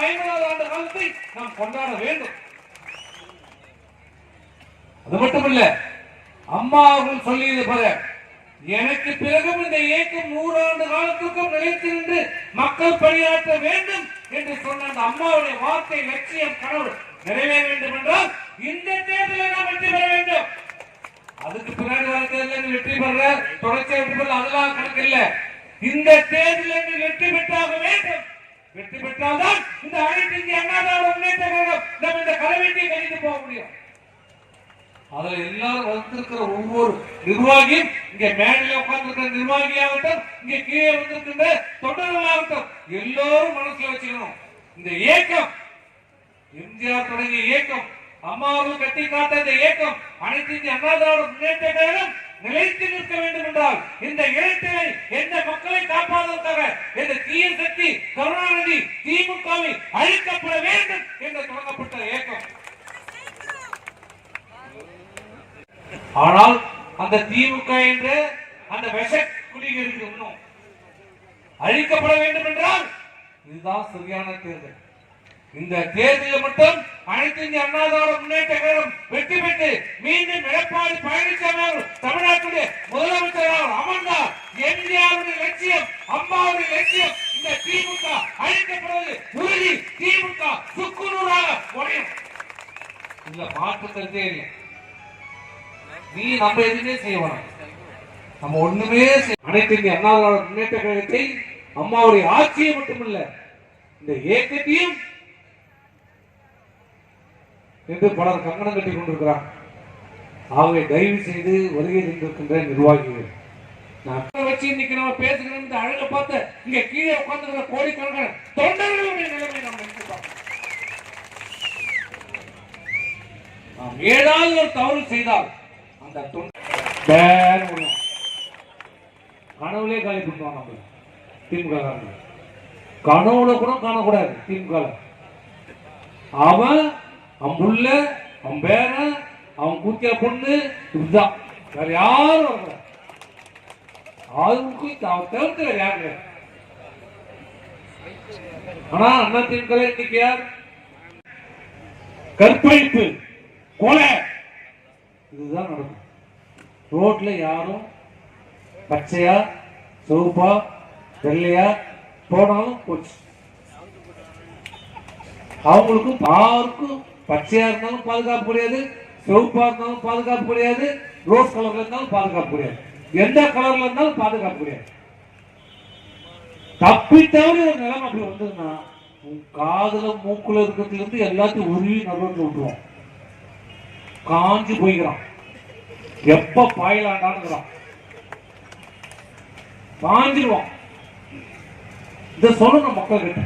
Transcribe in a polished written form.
50வது ஆண்டு காலத்தை நாம் கொண்டாட வேண்டும். அது மட்டுமல்ல, அம்மா அவர்கள் சொல்லியது போல எனக்கு பிறகும் இந்த இயக்கம் 100 ஆண்டு காலத்துக்கும் நிலைத்து நின்று மக்கள் பணியாற்ற வேண்டும் என்று சொன்ன அந்த அம்மாவுடைய வார்த்தை, லட்சியம், கனவு நிறைவேற வேண்டும் என்றால் இந்த தேர்தலில் நாம் வெற்றி பெற வேண்டும். அதுக்கு பின்னாடி வர தேர்தலில் வெற்றி பெற தொடர்ச்சியாக வெற்றி பெற அதெல்லாம் கணக்கு இல்லை. இந்த தேர்தலில் வெற்றி பெற்றாக வேண்டும். வெற்றி பெற்றால்தான் இந்த அனைத்து இந்திய அண்ணா திராவிட முன்னேற்ற கழகம் நம்ம இந்த கலவீட்டை கழித்து போக முடியும். அதுல எல்லாரும் வந்திருக்கிற ஒவ்வொரு நிர்வாகியும், இங்க மேடையில உட்கார்ந்திருக்கிற நிர்வாகியாகட்டும், இங்க கீழே வந்திருக்கின்ற தொண்டர்களாகட்டும், எல்லோரும் மனசுல வச்சுக்கணும், இந்த இயக்கம் எம்ஜிஆர் தொடங்கிய இயக்கம், அம்மாவும் கட்டி காட்ட இந்த இயக்கம் அனைத்து இந்திய அண்ணா திராவிட முன்னேற்ற கழகம் நிலைத்து நிற்க வேண்டும் என்றால் இந்த இரட்டை எந்த மக்களை காப்பாற்றுவதற்காக இந்த தீய சக்தி கருணாநிதி திமுகவை அழிக்கப்பட வேண்டும் என்று தொடங்கப்பட்ட இயக்கம். ஆனால் அந்த திமுக என்ற அந்த விஷ குடிகளுக்கு இன்னும் அழிக்கப்பட வேண்டும் என்றால் இதுதான் சரியான தேர்தல். இந்த தேர்தலில் மட்டும் அனைத்து இந்திய அண்ணா திராவிட முன்னேற்ற கழகம் வெற்றி பெற்று மீண்டும் எடப்பாடி பழனிசாமி தமிழ்நாட்டுடைய முதலமைச்சராக அமர்ந்தார். எம்ஜிஆருடைய லட்சியம், அம்மாவுடைய லட்சியம், இந்த திமுக அழிக்கப்படுவது உறுதி. திமுக சுக்குநூறாக உடையும். இதுல மாற்று கருத்தே இல்லை. நீ நம்ம எதுவுமே செய்யணும், நம்ம ஒண்ணுமே அனைத்து இந்திய அண்ணா திராவிட முன்னேற்ற கழகத்தை, அம்மாவுடைய ஆட்சியை மட்டுமல்ல இந்த இயக்கத்தையும் என்று பலர் கங்கணம் கட்டி கொண்டிருக்கிறார். ஆகவே தயவு செய்து வருகை தந்திருக்கின்ற நிர்வாகிகள், நான் வச்சு இன்னைக்கு நம்ம பேசுகிறோம், இந்த அழகை பார்த்த இங்க கீழே உட்கார்ந்து கோடிக்கணக்கான தொண்டர்களுடைய நிலைமை நம்ம நாம் ஏதாவது ஒரு தவறு செய்தால் அந்த கனவுலே காலி பண்ணுவாங்க. நம்ம திமுக கனவுல கூட காணக்கூடாது. திமுக அவன் புள்ள, அவன் பேர, அவன் கூத்திய பொண்ணு, இதுதான், வேற யாரும் வரல. அதுக்கு தவிர்த்து வேற யாரு? ஆனா அண்ணா திமுக இன்னைக்கு யார்? கற்பழிப்பு, கொலை, இதுதான் நடக்கும். ரோட்ல யாரும் பச்சையா சிவப்பா வெள்ளையா போனாலும் போச்சு. அவங்களுக்கும் யாருக்கும் பச்சையா இருந்தாலும் பாதுகாப்பு கிடையாது, சிவப்பா இருந்தாலும் பாதுகாப்பு கிடையாது, ரோஸ் கலர்ல இருந்தாலும் பாதுகாப்பு கிடையாது, எந்த கலர்ல இருந்தாலும் பாதுகாப்பு கிடையாது. தப்பி தவறி ஒரு நிலைமை அப்படி வந்ததுன்னா காதுல மூக்குல இருக்கிறதுல இருந்து எல்லாத்தையும் உருவி நடுவில் விட்டுருவோம். காஞ்சி போய்கிறான். எப்ப பாயலாண்டான்னு காஞ்சிருவோம். இதை சொல்லணும் மக்கள் கிட்ட.